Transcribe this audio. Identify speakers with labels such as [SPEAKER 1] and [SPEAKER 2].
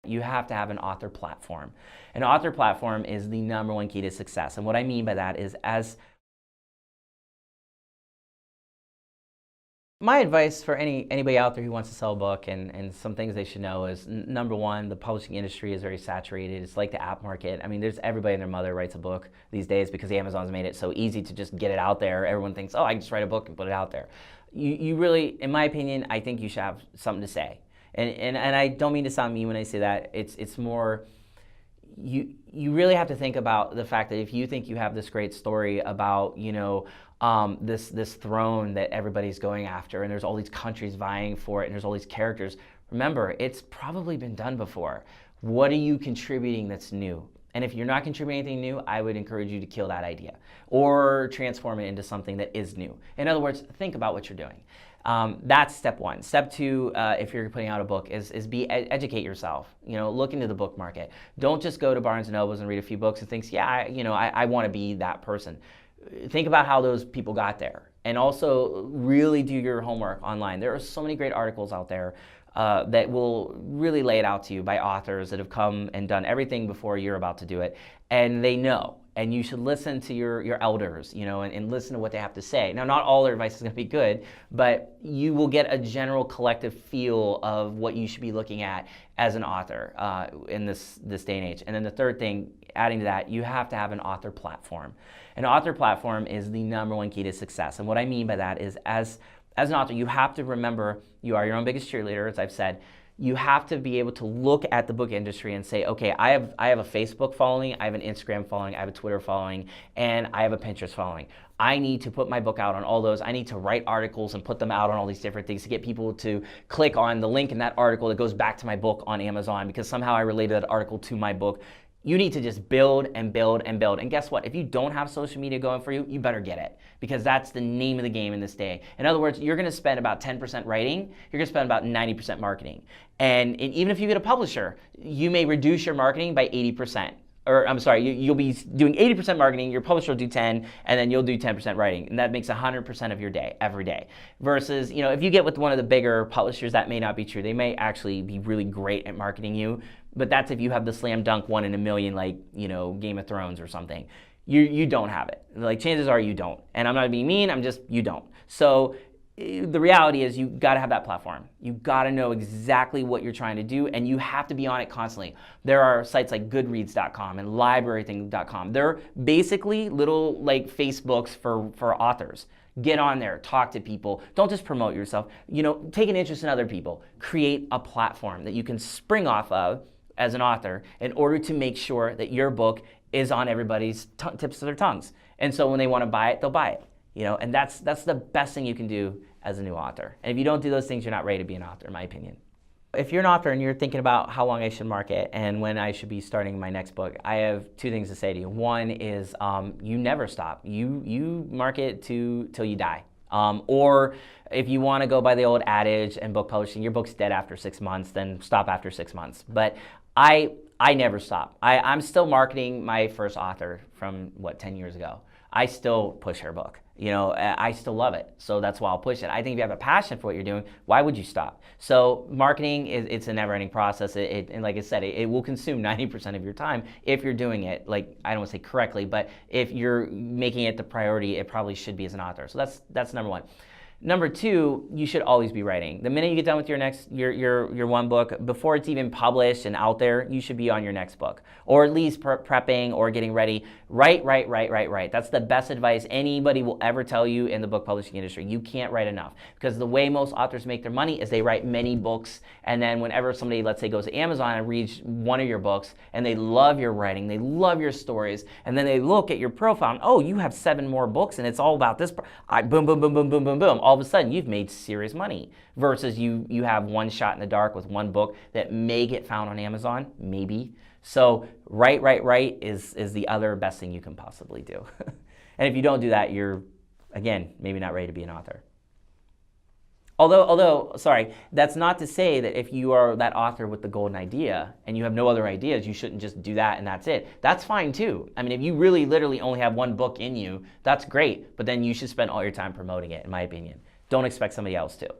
[SPEAKER 1] You have to have an author platform. An author platform is the #1 key to success. And what I mean by that is, my advice for anybody out there who wants to sell a book, and some things they should know is, number one, the publishing industry is very saturated. It's like the app market. I mean, there's everybody and their mother writes a book these days because Amazon's made it so easy to just get it out there. Everyone thinks, oh, I can just write a book and put it out there. You really, in my opinion, I think you should have something to say. And I don't mean to sound mean when I say that. It's more, you really have to think about the fact that if you think you have this great story about, this throne that everybody's going after, and there's all these countries vying for it, and there's all these characters, remember, it's probably been done before. What are you contributing that's new? And if you're not contributing anything new, I would encourage you to kill that idea or transform it into something that is new. In other words, think about what you're doing. That's step one. Step two, if you're putting out a book, is educate yourself. Look into the book market. Don't just go to Barnes & Nobles and read a few books and think, yeah, I want to be that person. Think about how those people got there, and also really do your homework online. There are so many great articles out there that will really lay it out to you by authors that have come and done everything before you're about to do it, and they know. And you should listen to your elders, and listen to what they have to say. Now, not all their advice is going to be good, but you will get a general collective feel of what you should be looking at as an author in this day and age. And then the third thing, adding to that, you have to have an author platform. An author platform is the #1 key to success. And what I mean by that is, as an author, you have to remember you are your own biggest cheerleader, as I've said. You have to be able to look at the book industry and say, okay, I have a Facebook following, I have an Instagram following, I have a Twitter following, and I have a Pinterest following. I need to put my book out on all those. I need to write articles and put them out on all these different things to get people to click on the link in that article that goes back to my book on Amazon, because somehow I related that article to my book. You need to just build and build and build. And guess what? If you don't have social media going for you, you better get it, because that's the name of the game in this day. In other words, you're going to spend about 10% writing. You're going to spend about 90% marketing. And even if you get a publisher, you may reduce your marketing by 80%. Or I'm sorry, you'll be doing 80% marketing, your publisher will do 10, and then you'll do 10% writing. And that makes 100% of your day, every day. Versus, if you get with one of the bigger publishers, that may not be true. They may actually be really great at marketing you, but that's if you have the slam dunk 1 in a million, like, Game of Thrones or something. You don't have it. Like, chances are you don't. And I'm not being mean, you don't. So the reality is, you got to have that platform. You got to know exactly what you're trying to do, and you have to be on it constantly. There are sites like Goodreads.com and LibraryThing.com. They're basically little like Facebooks for authors. Get on there, talk to people. Don't just promote yourself. Take an interest in other people. Create a platform that you can spring off of as an author in order to make sure that your book is on everybody's tips of their tongues. And so when they want to buy it, they'll buy it. And that's the best thing you can do as a new author. And if you don't do those things, you're not ready to be an author, in my opinion. If you're an author and you're thinking about how long I should market and when I should be starting my next book, I have 2 things to say to you. One is, you never stop. You market till you die. Or if you want to go by the old adage and book publishing, your book's dead after 6 months, then stop after 6 months. But I never stop. I'm still marketing my first author from, 10 years ago. I still push her book. I still love it. So that's why I'll push it. I think if you have a passion for what you're doing, why would you stop? So marketing, it's a never-ending process. And like I said, it will consume 90% of your time if you're doing it, like, I don't want to say correctly, but if you're making it the priority, it probably should be as an author. So that's number one. Number 2, you should always be writing. The minute you get done with your one book, before it's even published and out there, you should be on your next book, or at least prepping or getting ready. Write. That's the best advice anybody will ever tell you in the book publishing industry. You can't write enough, because the way most authors make their money is they write many books, and then whenever somebody, let's say, goes to Amazon and reads one of your books, and they love your writing, they love your stories, and then they look at your profile, and, oh, you have 7 more books, and it's all about this. Boom, boom, boom, boom, boom, boom, boom. All of a sudden, you've made serious money, versus you have one shot in the dark with one book that may get found on Amazon, maybe. So write is the other best thing you can possibly do. And if you don't do that, you're, again, maybe not ready to be an author. Although, sorry, that's not to say that if you are that author with the golden idea and you have no other ideas, you shouldn't just do that and that's it. That's fine too. I mean, if you really literally only have one book in you, that's great, but then you should spend all your time promoting it, in my opinion. Don't expect somebody else to.